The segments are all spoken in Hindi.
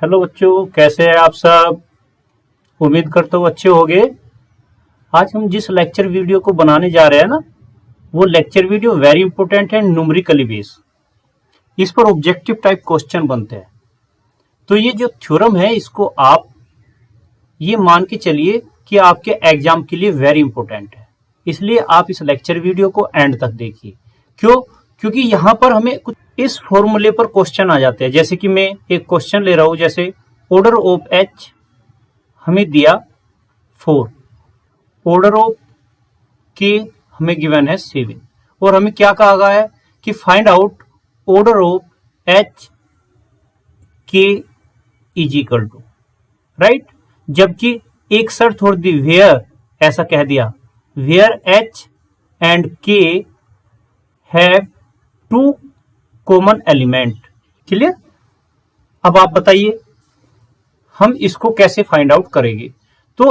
हेलो बच्चों, कैसे हैं आप सब। उम्मीद करता हूँ अच्छे होंगे। आज हम जिस लेक्चर वीडियो को बनाने जा रहे हैं ना, वो लेक्चर वीडियो वेरी इंपॉर्टेंट है, न्यूमेरिकली बेस्ड। इस पर ऑब्जेक्टिव टाइप क्वेश्चन बनते हैं। तो ये जो थ्योरम है, इसको आप ये मान के चलिए कि आपके एग्जाम के लिए वेरी इंपॉर्टेंट है। इसलिए आप इस लेक्चर वीडियो को एंड तक देखिए। क्यों? क्योंकि यहाँ पर हमें कुछ इस फॉर्मूले पर क्वेश्चन आ जाते हैं। जैसे कि मैं एक क्वेश्चन ले रहा हूं, जैसे ऑर्डर ऑफ एच हमें दिया 4, ऑर्डर ऑफ के हमें गिवन है 7, और हमें क्या कहा गया है कि find out order of H K is equal to, right. जबकि एक शर्त और दी, वेयर, ऐसा कह दिया, वेयर एच एंड के हैव 2 कॉमन एलिमेंट। क्लियर? अब आप बताइए हम इसको कैसे फाइंड आउट करेंगे। तो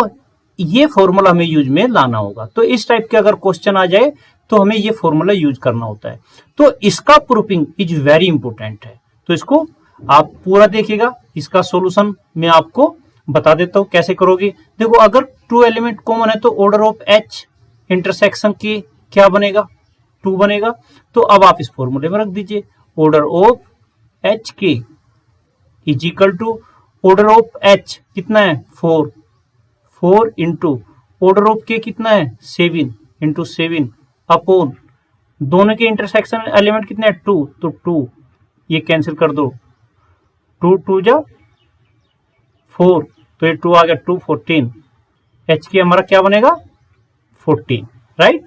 ये फॉर्मूला हमें यूज में लाना होगा। तो इस टाइप के अगर क्वेश्चन आ जाए तो हमें ये फॉर्मूला यूज करना होता है। तो इसका प्रूफिंग इज वेरी इंपॉर्टेंट है। तो इसको आप पूरा देखिएगा। इसका सॉल्यूशन मैं आपको बता देता हूं कैसे करोगे। देखो, अगर 2 एलिमेंट कॉमन है तो ऑर्डर ऑफ एच इंटरसेक्शन के क्या बनेगा? 2 बनेगा। तो अब आप इस फॉर्मूले में रख दीजिए, order of H K is equal to order of H कितना है? 4 इंटू ऑर्डर ऑफ के कितना है? 7 इंटू 7 अपॉन दोनों के इंटरसेक्शन एलिमेंट कितने हैं? 2, तो 2 ये कैंसिल कर दो, 2 2 जा 4, तो ये 2 आ गया, 2 14, एच के हमारा क्या बनेगा? 14, राइट।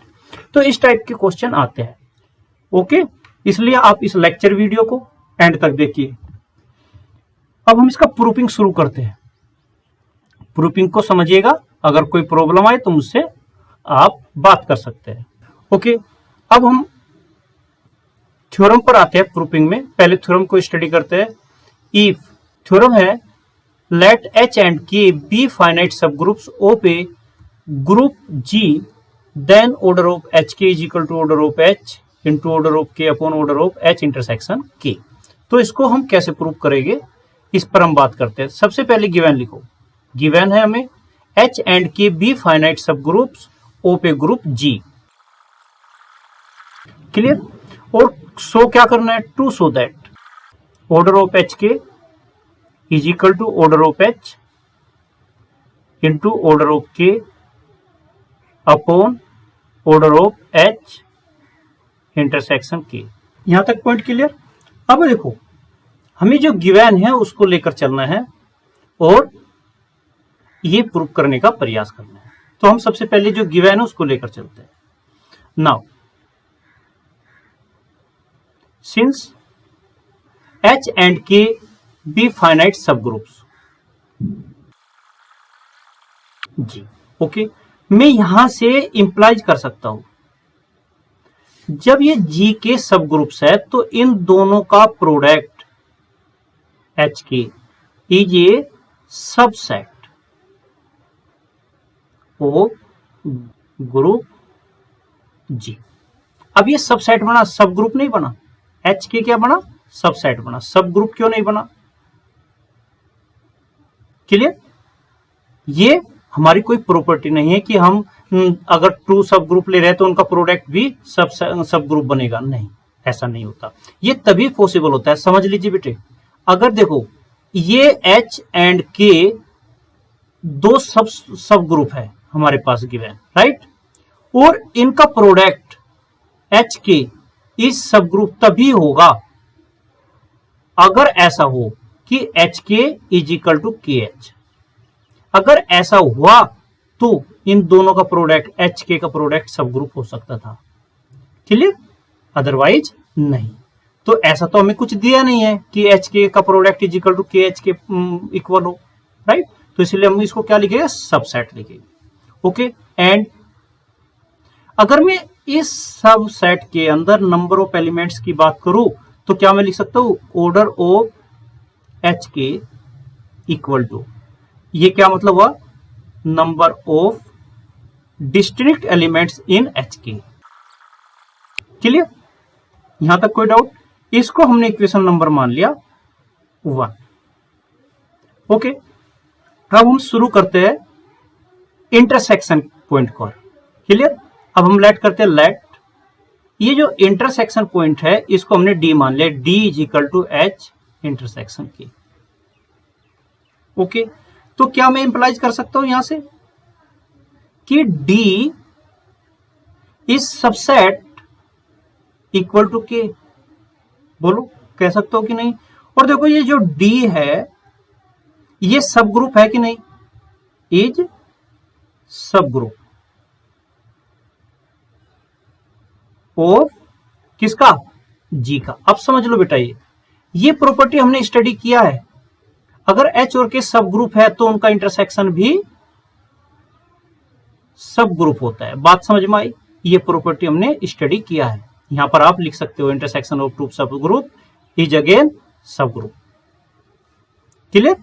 तो इस टाइप के क्वेश्चन आते हैं। ओके, इसलिए आप इस लेक्चर वीडियो को एंड तक देखिए। अब हम इसका प्रूफिंग शुरू करते हैं। प्रूफिंग को समझिएगा, अगर कोई प्रॉब्लम आए तो मुझसे आप बात कर सकते हैं। ओके, अब हम थ्योरम पर आते हैं। प्रूफिंग में पहले थ्योरम को स्टडी करते हैं। इफ थ्योरम है, let H and K be finite subgroups of a group G, then order of H K is equal to order of H into order of K upon order of H intersection K. तो इसको हम कैसे प्रूव करेंगे, इस पर हम बात करते हैं। सबसे पहले गिवन लिखो। गिवन है हमें H and K be finite subgroups of a group G. Clear? और शो क्या करना है? To show that order of H K is equal to order of H into order of K upon order of H intersection K. यहां तक पॉइंट क्लियर? अब देखो, हमें जो गिवन है उसको लेकर चलना है और ये प्रूव करने का प्रयास करना है। तो हम सबसे पहले जो गिवन है उसको लेकर चलते हैं। Now since H and K be finite सब ग्रुप्स जी। ओके, मैं यहां से इंप्लाइज कर सकता हूं, जब ये जी के सब ग्रुप्स है तो इन दोनों का product H K is a subset of group G. अब ये सबसेट बना, सब ग्रुप नहीं बना। एच के क्या बना? सबसेट बना। सब ग्रुप क्यों नहीं बना? क्लियर? ये हमारी कोई प्रॉपर्टी नहीं है कि हम अगर 2 सब ग्रुप ले रहे हैं तो उनका प्रोडक्ट भी सब ग्रुप बनेगा। नहीं, ऐसा नहीं होता। ये तभी पॉसिबल होता है। समझ लीजिए बेटे, अगर देखो ये एच एंड के 2 सब ग्रुप है हमारे पास गिवन, राइट, और इनका प्रोडक्ट एच के इस सब ग्रुप तभी होगा अगर ऐसा हो कि H K is equal to के एच। अगर ऐसा हुआ तो इन दोनों का प्रोडक्ट एच के का प्रोडक्ट सब ग्रुप हो सकता था। क्लियर? अदरवाइज नहीं। तो ऐसा तो हमें कुछ दिया नहीं है कि एच के का प्रोडक्ट इज इक्वल टू के एच के इक्वल हो, राइट। तो इसलिए हम इसको क्या लिखेंगे? सबसेट लिखेंगे। ओके, एंड अगर मैं इस सबसेट के अंदर नंबर ऑफ एलिमेंट्स की बात करूं तो क्या मैं लिख सकता हूं? ऑर्डर ऑफ एच के इक्वल टू, ये क्या मतलब हुआ? Number of distinct elements in H के। क्लियर? यहां तक कोई डाउट? इसको हमने इक्वेशन नंबर मान लिया 1। ओके, अब हम शुरू करते हैं इंटरसेक्शन पॉइंट को। क्लियर? अब हम लेट करते हैं लेट, ये जो इंटरसेक्शन पॉइंट है इसको हमने डी मान लिया, D is equal to H intersection K. Okay, तो क्या मैं इंप्लाइज कर सकता हूं यहां से कि D is subset equal to K? बोलो, कह सकते हो कि नहीं? और देखो ये जो डी है ये सब ग्रुप है कि नहीं? इज सब ग्रुप ऑफ किसका? जी का। अब समझ लो बेटा, ये प्रॉपर्टी हमने स्टडी किया है। अगर एच और के सब ग्रुप है तो उनका इंटरसेक्शन भी सब ग्रुप होता है। बात समझ में आई? ये प्रॉपर्टी हमने स्टडी किया है। यहां पर आप लिख सकते हो इंटरसेक्शन ऑफ टू सब ग्रुप इज अगेन सब ग्रुप। क्लियर?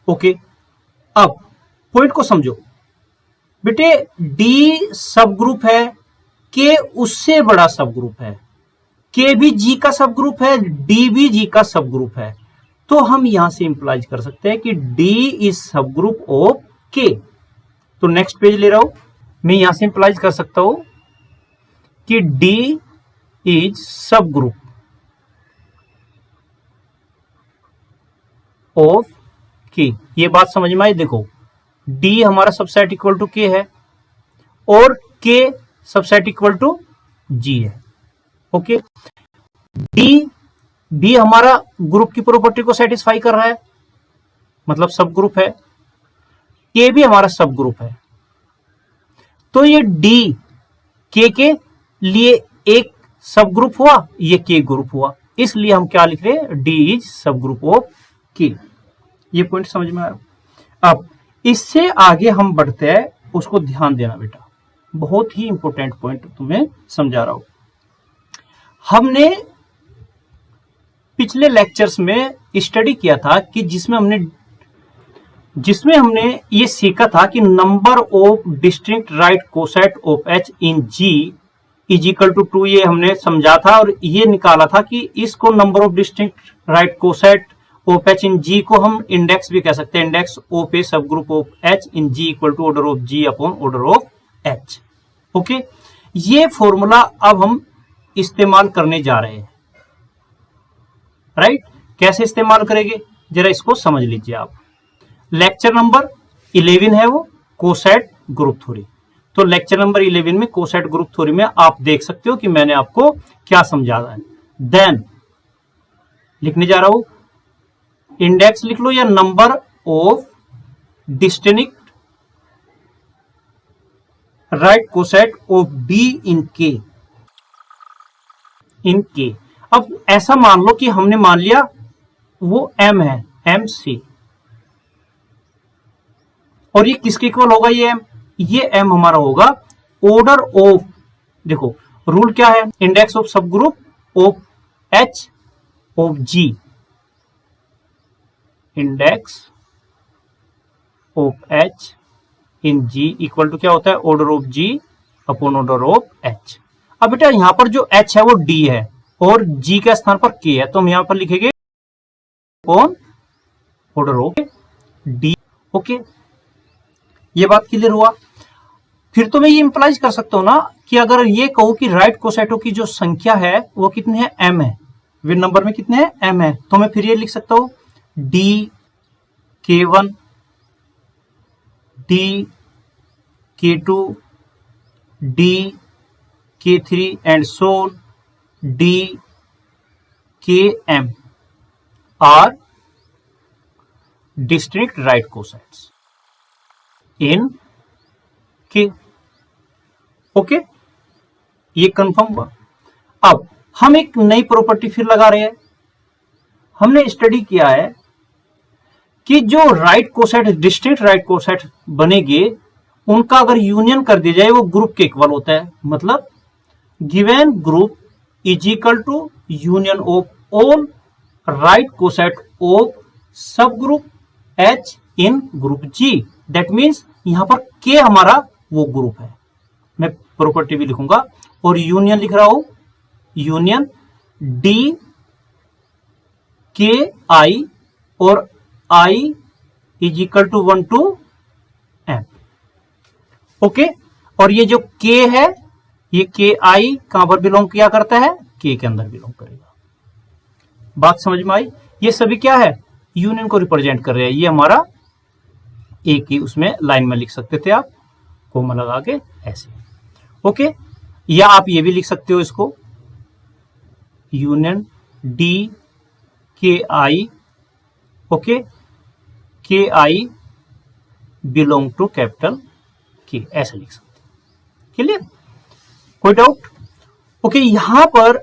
ओके, अब पॉइंट को समझो बेटे, डी सब ग्रुप है, के उससे बड़ा सब ग्रुप है, के भी जी का सब ग्रुप है, डी भी जी का सब ग्रुप है। तो हम यहां से इंप्लाइज कर सकते हैं कि डी इज सब ग्रुप ऑफ के। तो नेक्स्ट पेज ले रहा हूं, मैं यहां से इंप्लाइज कर सकता हूं कि डी इज सब ग्रुप ऑफ के। ये बात समझ में आई? देखो, डी हमारा सबसेट इक्वल टू के है और के सबसेट इक्वल टू जी है। ओके, डी भी हमारा ग्रुप की प्रॉपर्टी को सेटिस्फाई कर रहा है, मतलब सब ग्रुप है। के भी हमारा सब ग्रुप है। तो ये डी के लिए एक सब ग्रुप हुआ, ये के ग्रुप हुआ, इसलिए हम क्या लिख रहे हैं? डी इज सब ग्रुप ऑफ के। ये पॉइंट समझ में आया? अब इससे आगे हम बढ़ते हैं, उसको ध्यान देना बेटा, बहुत ही इंपॉर्टेंट पॉइंट तुम्हें समझा रहा हूं। हमने पिछले लेक्चर्स में स्टडी किया था कि जिसमें हमने ये सीखा था कि number of distinct right coset of H in G is equal to 2। ये हमने समझा था और ये निकाला था कि इसको number of distinct right coset of H in G को हम इंडेक्स भी कह सकते हैं, index of a subgroup of H in G equal to order of G upon order of H. Okay, ये फॉर्मूला अब हम इस्तेमाल करने जा रहे हैं। राइट? कैसे इस्तेमाल करेंगे जरा इसको समझ लीजिए आप। लेक्चर नंबर 11 है वो कोसेट ग्रुप थ्योरी। तो लेक्चर नंबर 11 में कोसेट ग्रुप थ्योरी में आप देख सकते हो कि मैंने आपको क्या समझाया है। देन लिखने जा रहा हूं, इंडेक्स लिख लो या number of distinct right coset of be in के। अब ऐसा मान लो कि हमने मान लिया वो एम है, एम सी, और ये किसके इक्वल होगा? ये एम हमारा होगा ऑर्डर ऑफ, देखो रूल क्या है, index of subgroup of H of G, index of H in G equal to क्या होता है? Order of G upon order of H. अब बेटा यहां पर जो एच है वो डी है और जी के स्थान पर के है, तो हम यहां पर लिखेंगे upon order of D. Okay, ये बात क्लियर हुआ? फिर तो मैं ये इंप्लाइज कर सकता हूं ना कि अगर ये कहूं कि राइट कोसेटों की जो संख्या है वो कितनी है? एम है। विन नंबर में कितने हैं? एम है। तो मैं फिर ये लिख सकता हूं D K one, D K two, D के3 and so D K M are distinct right cosets in K. Okay, ये कंफर्म हुआ। अब हम एक नई प्रॉपर्टी फिर लगा रहे हैं। हमने स्टडी किया है कि जो right coset distinct right coset बनेंगे उनका अगर यूनियन कर दिया जाए वो ग्रुप के इक्वल होता है। मतलब given group is equal to union of all right coset of subgroup H in group G. That means यहां पर के हमारा वो ग्रुप है। मैं प्रॉपर्टी भी लिखूंगा और यूनियन लिख रहा हूं, यूनियन डी के आई और I is equal to 1 to m। Okay, और ये जो k है, ये के आई कहां पर बिलोंग किया करता है, k के अंदर बिलोंग करेगा। बात समझ में आई? ये सभी क्या है, यूनियन को रिप्रेजेंट कर रहे हैं। ये हमारा एक ही उसमें लाइन में लिख सकते थे आप, कोमा लगा के ऐसे। ओके, या आप ये भी लिख सकते हो इसको, यूनियन डी के आई, ओके, के आई बिलोंग टू कैपिटल के, ऐसे लिख सकते हैं। क्लियर? कोई डाउट? ओके, यहां पर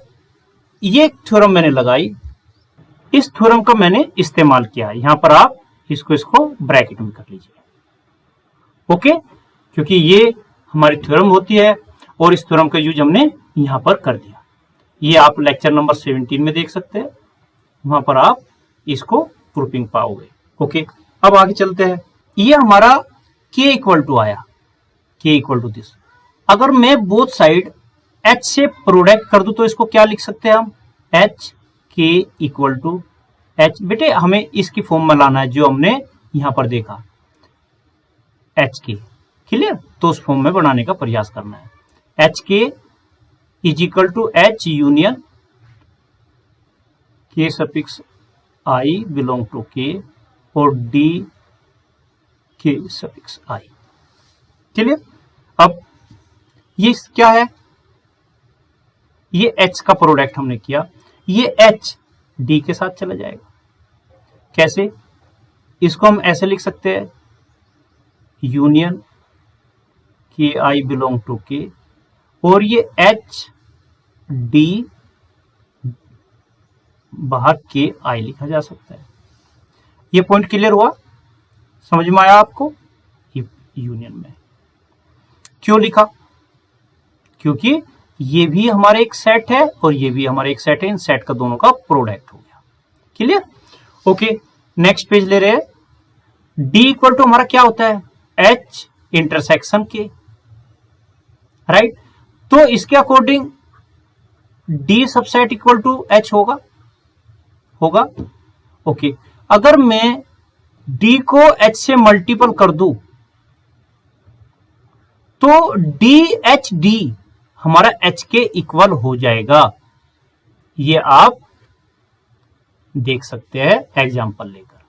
ये थ्योरम मैंने लगाई, इस थ्योरम का मैंने इस्तेमाल किया। यहां पर आप इसको ब्रैकेट में कर लीजिए। ओके, क्योंकि ये हमारी थ्योरम होती है और इस थ्योरम का यूज हमने यहां पर कर दिया। ये आप लेक्चर नंबर 17 में देख सकते हैं, वहां पर आप इसको प्रूफिंग पाओगे। ओके, अब आगे चलते हैं। ये हमारा k इक्वल टू आया, k इक्वल टू दिस। अगर मैं बोथ साइड h से प्रोडक्ट कर दूं तो इसको क्या लिख सकते हैं हम, h k equal to h। बेटे हमें इसकी फॉर्म में लाना है जो हमने यहां पर देखा, h k। क्लियर? तो उस फॉर्म में बनाने का प्रयास करना है। h k is equal to h union k suffix i belong to k और d k suffix i। Clear? अब ये क्या है, ये h का प्रोडक्ट हमने किया, ये h d के साथ चला जाएगा। कैसे? इसको हम ऐसे लिख सकते हैं, यूनियन के आई बिलोंग टू के, और ये h d बाहर के आई लिखा जा सकता है। ये पॉइंट क्लियर हुआ? समझ में आया आपको? ये यूनियन में क्यों लिखा? क्योंकि ये भी हमारे एक सेट है और ये भी हमारे एक सेट है, इन सेट का दोनों का प्रोडक्ट हो गया। क्लियर? ओके, नेक्स्ट पेज ले रहे हैं। d इक्वल टू हमारा क्या होता है, h इंटरसेक्शन के, राइट? तो इसके according d subset equal to h होगा। ओके, अगर मैं d को h से मल्टीपल कर दूं तो DHD हमारा h के इक्वल हो जाएगा। ये आप देख सकते हैं एग्जाम्पल लेकर।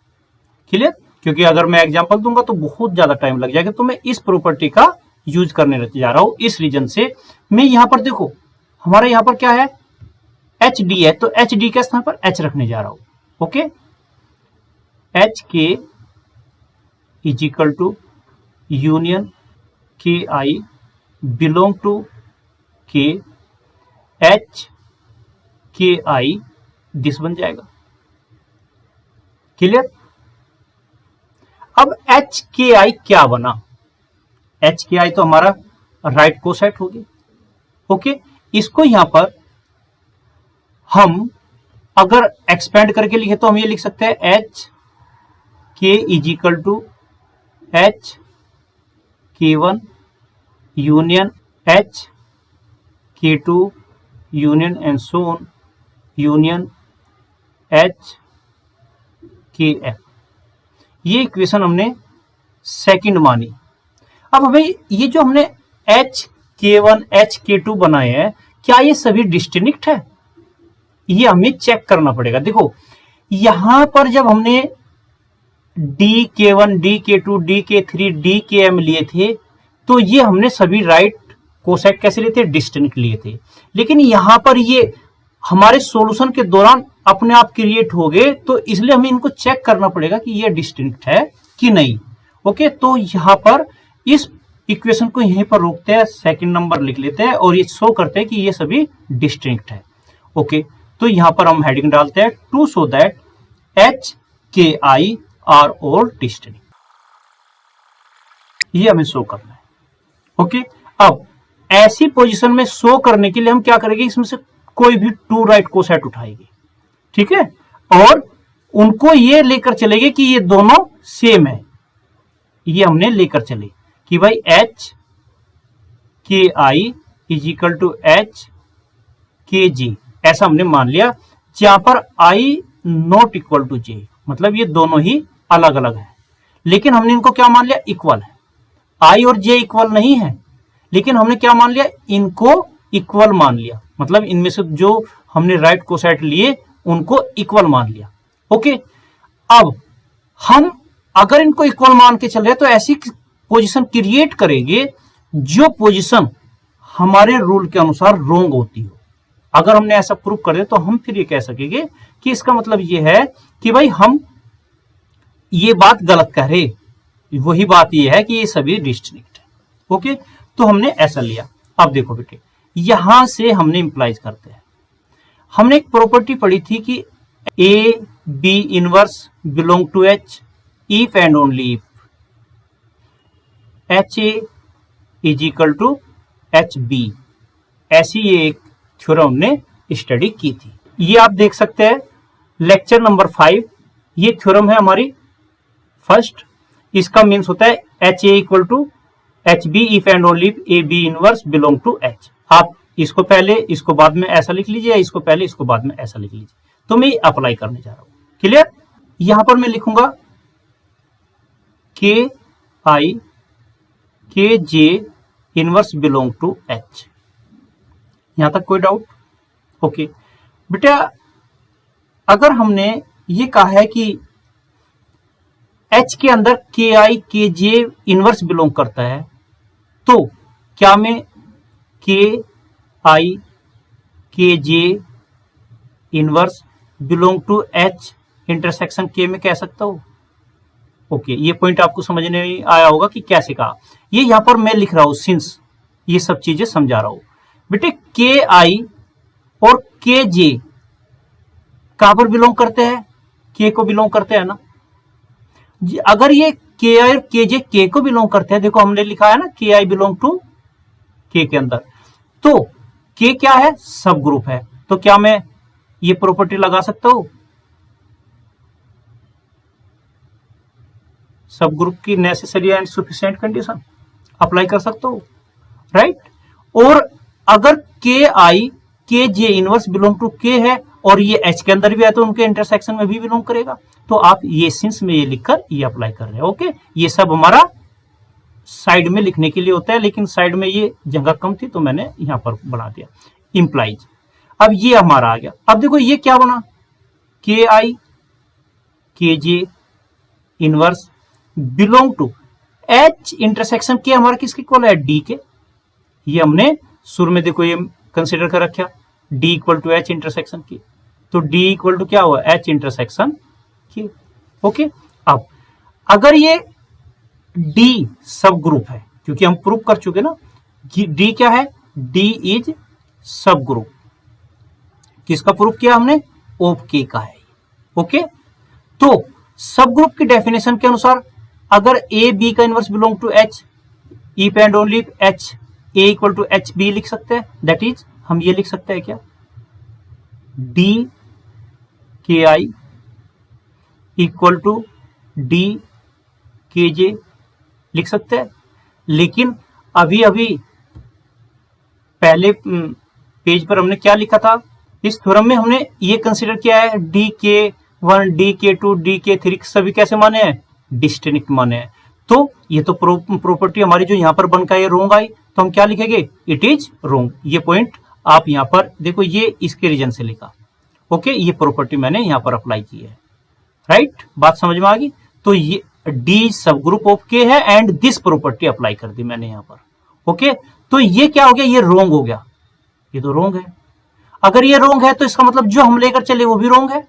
क्लियर? क्योंकि अगर मैं एग्जाम्पल दूंगा तो बहुत ज्यादा टाइम लग जाएगा, तो मैं इस प्रॉपर्टी का यूज करने जा रहा हूं। इस रीजन से मैं यहां पर देखो, हमारे यहां पर क्या है, HD है, तो HD के स्थान पर H रखने जा रहा हूं। Okay, H K is equal to union के आई बिलोंग टू के, H के आई दिस बन जाएगा। क्लियर? अब H के आई क्या बना, H के आई तो हमारा राइट कोसेट होगी। ओके, इसको यहां पर हम अगर एक्सपेंड करके लिखे तो हम ये लिख सकते हैं, H K is equal to H K1 union H K2 union and so on union H KF। ये इक्वेशन हमने सेकंड मानी। अब हमें ये जो हमने H K1 H K2 बनाए हैं, क्या ये सभी डिस्टिंक्ट है? ये हमें चेक करना पड़ेगा। देखो यहां पर जब हमने DK1 DK2 DK3 DKM लिए थे तो ये हमने सभी राइट कोसेट कैसे लिए थे, डिस्टिंक्ट लिए थे। लेकिन यहां पर ये हमारे सॉल्यूशन के दौरान अपने आप क्रिएट हो गए, तो इसलिए हमें इनको चेक करना पड़ेगा कि ये डिस्टिंक्ट है कि नहीं। ओके, तो यहां पर इस इक्वेशन को यहीं पर रोकते हैं, सेकंड नंबर लिख लेते हैं और ये शो करते हैं कि ये सभी डिस्टिंक्ट है। ओके, तो यहां पर हम हेडिंग डालते हैं, to show that H K I are all distinct. ये हमें शो करना है। ओके, अब ऐसी पोजीशन में शो करने के लिए हम क्या करेंगे, इसमें से कोई भी टू राइट कोसेट उठाएंगे, ठीक है, और उनको ये लेकर चलेंगे कि ये दोनों सेम है। ये हमने लेकर चले कि भाई H K I is equal to H K G, ऐसा हमने मान लिया, जहां पर I not equal to J, मतलब ये दोनों ही अलग अलग है। लेकिन हमने इनको क्या मान लिया, इक्वल है। आई और जे इक्वल नहीं है, लेकिन हमने क्या मान लिया, इनको इक्वल मान लिया, मतलब इनमें से जो हमने राइट कोसाइड लिए उनको इक्वल मान लिया। ओके, अब हम अगर इनको इक्वल मान के चल रहे तो ऐसी पोजीशन क्रिएट करेंगे जो पोजीशन हमारे रूल के अनुसार रोंग होती हो। अगर हमने ऐसा प्रूव कर दिया तो हम फिर ये कह सकेंगे कि इसका मतलब ये है कि भाई हम ये बात गलत कह रहे, वही बात ये है कि ये सभी डिस्टिंक्ट है। ओके, तो हमने ऐसा लिया। अब देखो बेटे, यहां से हमने इंप्लाइज करते हैं। हमने एक प्रॉपर्टी पढ़ी थी कि A B inverse belong to H if and only if H A is equal to H B. ऐसी ये एक थ्योरम हमने स्टडी की थी। ये आप देख सकते हैं लेक्चर नंबर 5, ये थ्योरम है हमारी फर्स्ट। इसका मीन्स होता है H A equal to H B if and only if A B inverse belong to H. आप इसको पहले इसको बाद में ऐसा लिख लीजिए, इसको पहले इसको बाद में ऐसा लिख लीजिए। तो मैं अप्लाई करने जा रहा हूं। क्लियर? यहां पर मैं लिखूंगा के I K J inverse belong to H. यहां तक कोई डाउट? ओके बेटा, अगर हमने ये कहा है कि एच के अंदर के I K J inverse belong करता है, तो क्या मैं K I K J inverse belong to H intersection K में कह सकता हूं? ओके, ये पॉइंट आपको समझने में आया होगा कि कैसे कहा। ये यहां पर मैं लिख रहा हूं सिंस ये सब चीजें समझा रहा हूं। बेटे के आई और के जे कहां पर बिलोंग करते हैं? के को बिलोंग करते हैं ना। अगर ये के आई और के जे के को बिलोंग करते हैं, देखो हमने लिखा है ना के आई बिलोंग टू के अंदर, तो के क्या है? सब ग्रुप है। तो क्या मैं ये प्रॉपर्टी लगा सकता हूं? सब ग्रुप की necessary and sufficient condition apply कर सकता हूं, राइट? और अगर के I K J inverse belong to के है और ये एच के अंदर भी है, तो उनके इंटरसेक्शन में भी बिलोंग करेगा। तो आप ये सिंस में ये लिखकर ये अप्लाई कर रहे हैं। ओके, ये सब हमारा साइड में लिखने के लिए होता है, लेकिन साइड में ये जगह कम थी तो मैंने यहां पर बना दिया इंप्लाइज। अब ये हमारा आ गया। अब देखो ये क्या बना, K I K J inverse belong to H intersection K हमारा किसके इक्वल है? डी के। ये हमने शुरू में देखो ये कंसिडर कर रखा, D equal to H intersection K. तो डी इक्वल टू क्या हुआ? एच इंटरसेक्शन के। ओके, अब अगर ये डी सब ग्रुप है, क्योंकि हम प्रूव कर चुके ना, डी क्या है? डी इज सब ग्रुप। किसका प्रूफ किया हमने? ऑफ के का है। ओके, तो सब ग्रुप की डेफिनेशन के अनुसार अगर ए बी का inverse belong to H if and only if H A equal to H B लिख सकते हैं। दैट इज हम ये लिख सकते हैं क्या? D K I equal to D के जे लिख सकते हैं। लेकिन अभी अभी पहले पेज पर हमने क्या लिखा था? इस थ्योरम में हमने ये कंसीडर किया है डी के 1 डी के 2 डी के 3 सभी कैसे माने हैं? डिस्टिंक्ट माने हैं। तो ये तो प्रॉपर्टी हमारी जो यहां पर बनकर ये रोंग आई, तो हम क्या लिखेंगे? इट इज रोंग। ये पॉइंट आप यहां पर देखो, ये इसके रीजन से लिखा। ओके, ये प्रॉपर्टी मैंने यहां पर अप्लाई की है, राइट? बात समझ में आ गई? तो ये डी सब ग्रुप ऑफ के है एंड दिस प्रॉपर्टी अप्लाई कर दी मैंने यहां पर। ओके, तो ये क्या हो गया? ये रोंग हो गया। ये तो रोंग है। अगर ये रोंग है तो इसका मतलब जो हम लेकर चले वो भी रोंग है।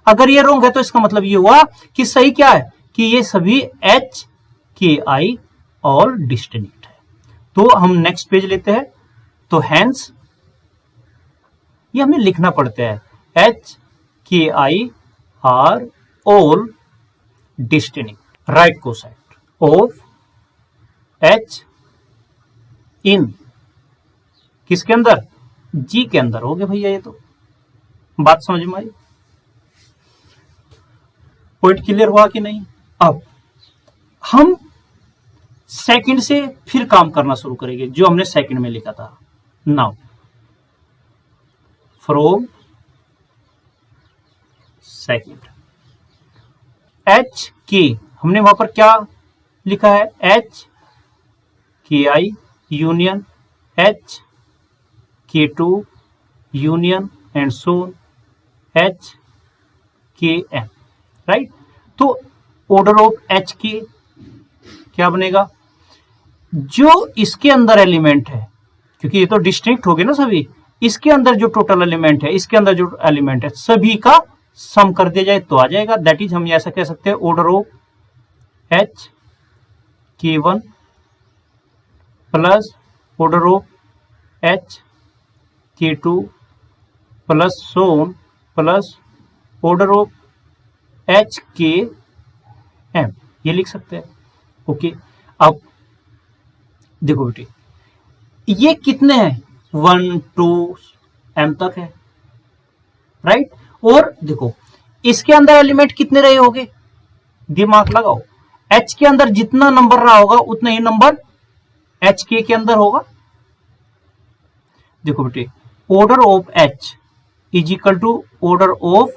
अगर ये रोंग है तो इसका मतलब ये हुआ कि सही क्या है? कि ये सभी एच के आई ऑल डिस्टिंक्ट है। तो हम नेक्स्ट पेज लेते हैं। तो हेंस ये हमें लिखना पड़ता है H K I are all distinct right coset of H in किसके अंदर? जी के अंदर। हो गया भैया, ये तो बात समझ में आई। पॉइंट क्लियर हुआ कि नहीं? अब हम सेकंड से फिर काम करना शुरू करेंगे जो हमने सेकंड में लिखा था। नाउ फ्रॉम सेकंड एच के हमने वहां पर क्या लिखा है, H K I union H K two union and so on H K M, right. तो ऑर्डर ऑफ एच के क्या बनेगा, जो इसके अंदर एलिमेंट है, क्योंकि ये तो डिस्टिंक्ट हो गए ना सभी, इसके अंदर जो टोटल एलिमेंट है, इसके अंदर जो एलिमेंट है, सभी का सम कर दिया जाए तो आ जाएगा। दैट इज हम ऐसा कह सकते हैं order of H K one plus order of H K two plus so on plus order of H K M, ये लिख सकते हैं। ओके, अब देखो बेटे, ये कितने हैं, 1 2 एम तक है, राइट। और देखो इसके अंदर एलिमेंट कितने रहे होंगे, दिमाग लगाओ, एच के अंदर जितना नंबर रहा होगा उतना ही नंबर एच के अंदर होगा। देखो बेटे, order of H is equal to order of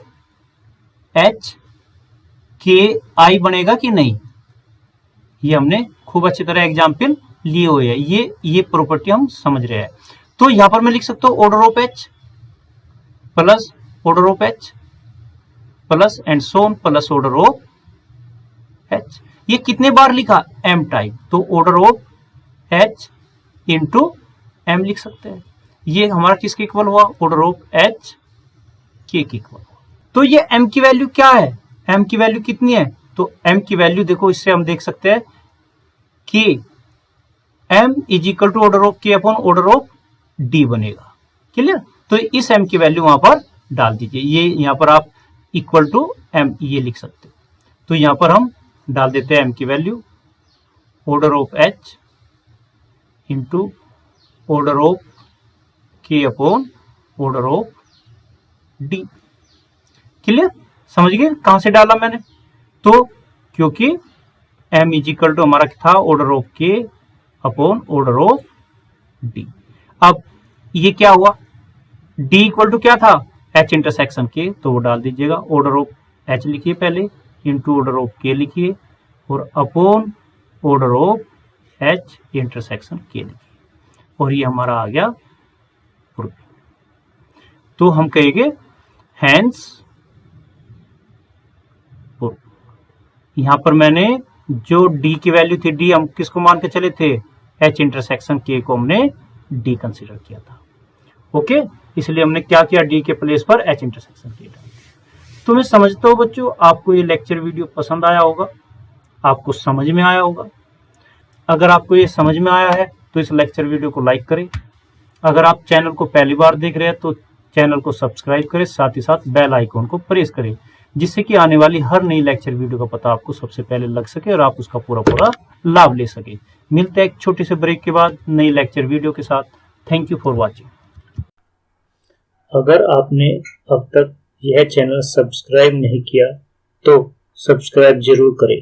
H K I बनेगा कि नहीं, ये हमने खूब अच्छी तरह एग्जाम्पल लिए हुए हैं, ये प्रॉपर्टी हम समझ रहे हैं। तो यहां पर मैं लिख सकता हूं order of H plus order of H plus and so on plus order of H. ये कितने बार लिखा, एम टाइम, तो order of H into M लिख सकते हैं। ये हमारा किसके इक्वल हुआ, ऑर्डर ऑफ एच के इक्वल। तो ये एम की वैल्यू क्या है, एम की वैल्यू कितनी है, तो एम की वैल्यू देखो, इससे हम देख सकते हैं कि M is equal to order of K upon order of D बनेगा, क्लियर। तो इस एम की वैल्यू वहां पर डाल दीजिए, ये यहां पर आप इक्वल टू एम ये लिख सकते हैं। तो यहां पर हम डाल देते हैं एम की value order of H into order of K upon order of D, clear. समझ गए कहां से डाला मैंने, तो क्योंकि m इज इक्वल टू हमारा था order of K upon order of D. अब ये क्या हुआ, d इक्वल टू क्या था, h इंटरसेक्शन के, तो वो डाल दीजिएगा, ऑर्डर ऑफ h लिखिए पहले इंटू ऑर्डर ऑफ के लिखिए और upon order of h intersection के लिखिए, और ये हमारा आ गया प्रूफ। तो हम कहेंगे हैंस प्रूफ। यहां पर मैंने जो d की वैल्यू थी, d हम किसको मान के चले थे, h इंटरसेक्शन k को हमने d कंसीडर किया था। ओके, इसलिए हमने क्या किया, d के प्लेस पर h इंटरसेक्शन k डाल दिया। तो मैं समझता हूं बच्चों आपको ये लेक्चर वीडियो पसंद आया होगा, आपको समझ में आया होगा। अगर आपको ये समझ में आया है तो इस लेक्चर वीडियो को लाइक करें। अगर आप चैनल को पहली बार देख रहे हैं तो चैनल को सब्सक्राइब करें, साथ ही साथ बेल आइकॉन को प्रेस करें, जिससे कि आने वाली हर नई लेक्चर वीडियो का पता आपको सबसे पहले लग सके और आप उसका पूरा लाभ ले सके। मिलते हैं एक छोटे से ब्रेक के बाद नई लेक्चर वीडियो के साथ। Thank you for watching. अगर आपने अब तक यह चैनल सब्सक्राइब नहीं किया तो सब्सक्राइब जरूर करें